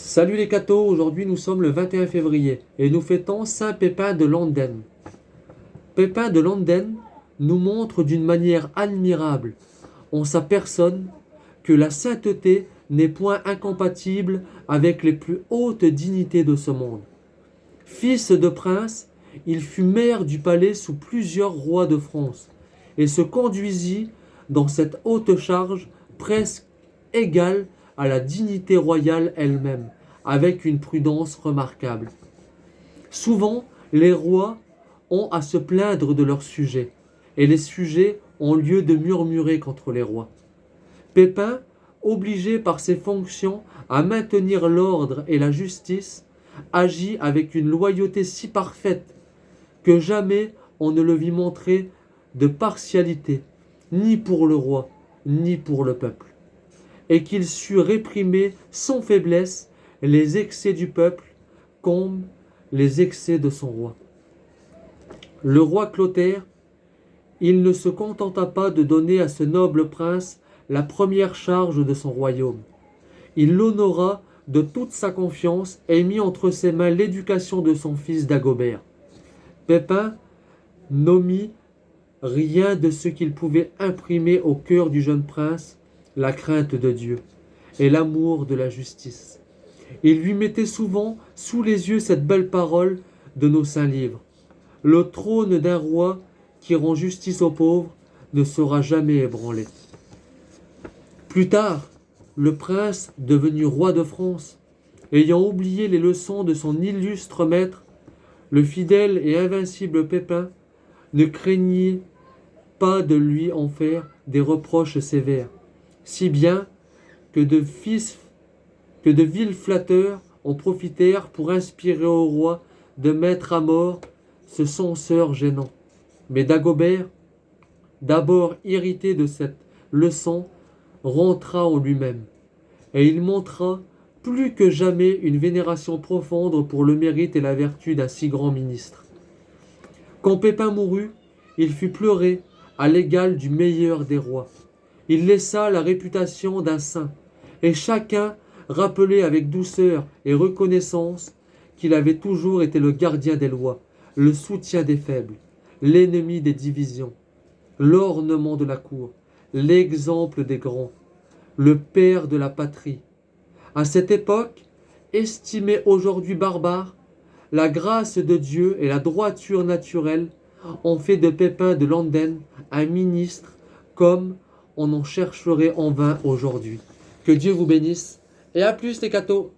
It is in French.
Salut les cathos, aujourd'hui nous sommes le 21 février et nous fêtons Saint Pépin de Landen. Pépin de Landen nous montre d'une manière admirable en sa personne que la sainteté n'est point incompatible avec les plus hautes dignités de ce monde. Fils de prince, il fut maire du palais sous plusieurs rois de France et se conduisit dans cette haute charge presque égale à la dignité royale elle-même, avec une prudence remarquable. Souvent, les rois ont à se plaindre de leurs sujets, et les sujets ont lieu de murmurer contre les rois. Pépin, obligé par ses fonctions à maintenir l'ordre et la justice, agit avec une loyauté si parfaite que jamais on ne le vit montrer de partialité, ni pour le roi, ni pour le peuple, et qu'il sut réprimer sans faiblesse les excès du peuple comme les excès de son roi. Le roi Clotaire, il ne se contenta pas de donner à ce noble prince la première charge de son royaume. Il l'honora de toute sa confiance et mit entre ses mains l'éducation de son fils Dagobert. Pépin n'omit rien de ce qu'il pouvait imprimer au cœur du jeune prince la crainte de Dieu et l'amour de la justice. Il lui mettait souvent sous les yeux cette belle parole de nos saints livres. Le trône d'un roi qui rend justice aux pauvres ne sera jamais ébranlé. Plus tard, le prince, devenu roi de France, ayant oublié les leçons de son illustre maître, le fidèle et invincible Pépin, ne craignit pas de lui en faire des reproches sévères, si bien que de vils flatteurs en profitèrent pour inspirer au roi de mettre à mort ce censeur gênant. Mais Dagobert, d'abord irrité de cette leçon, rentra en lui-même, et il montra plus que jamais une vénération profonde pour le mérite et la vertu d'un si grand ministre. Quand Pépin mourut, il fut pleuré à l'égal du meilleur des rois. Il laissa la réputation d'un saint, et chacun rappelait avec douceur et reconnaissance qu'il avait toujours été le gardien des lois, le soutien des faibles, l'ennemi des divisions, l'ornement de la cour, l'exemple des grands, le père de la patrie. À cette époque, estimée aujourd'hui barbare, la grâce de Dieu et la droiture naturelle ont fait de Pépin de Landen un ministre comme on en chercherait en vain aujourd'hui. Que Dieu vous bénisse et à plus les cathos.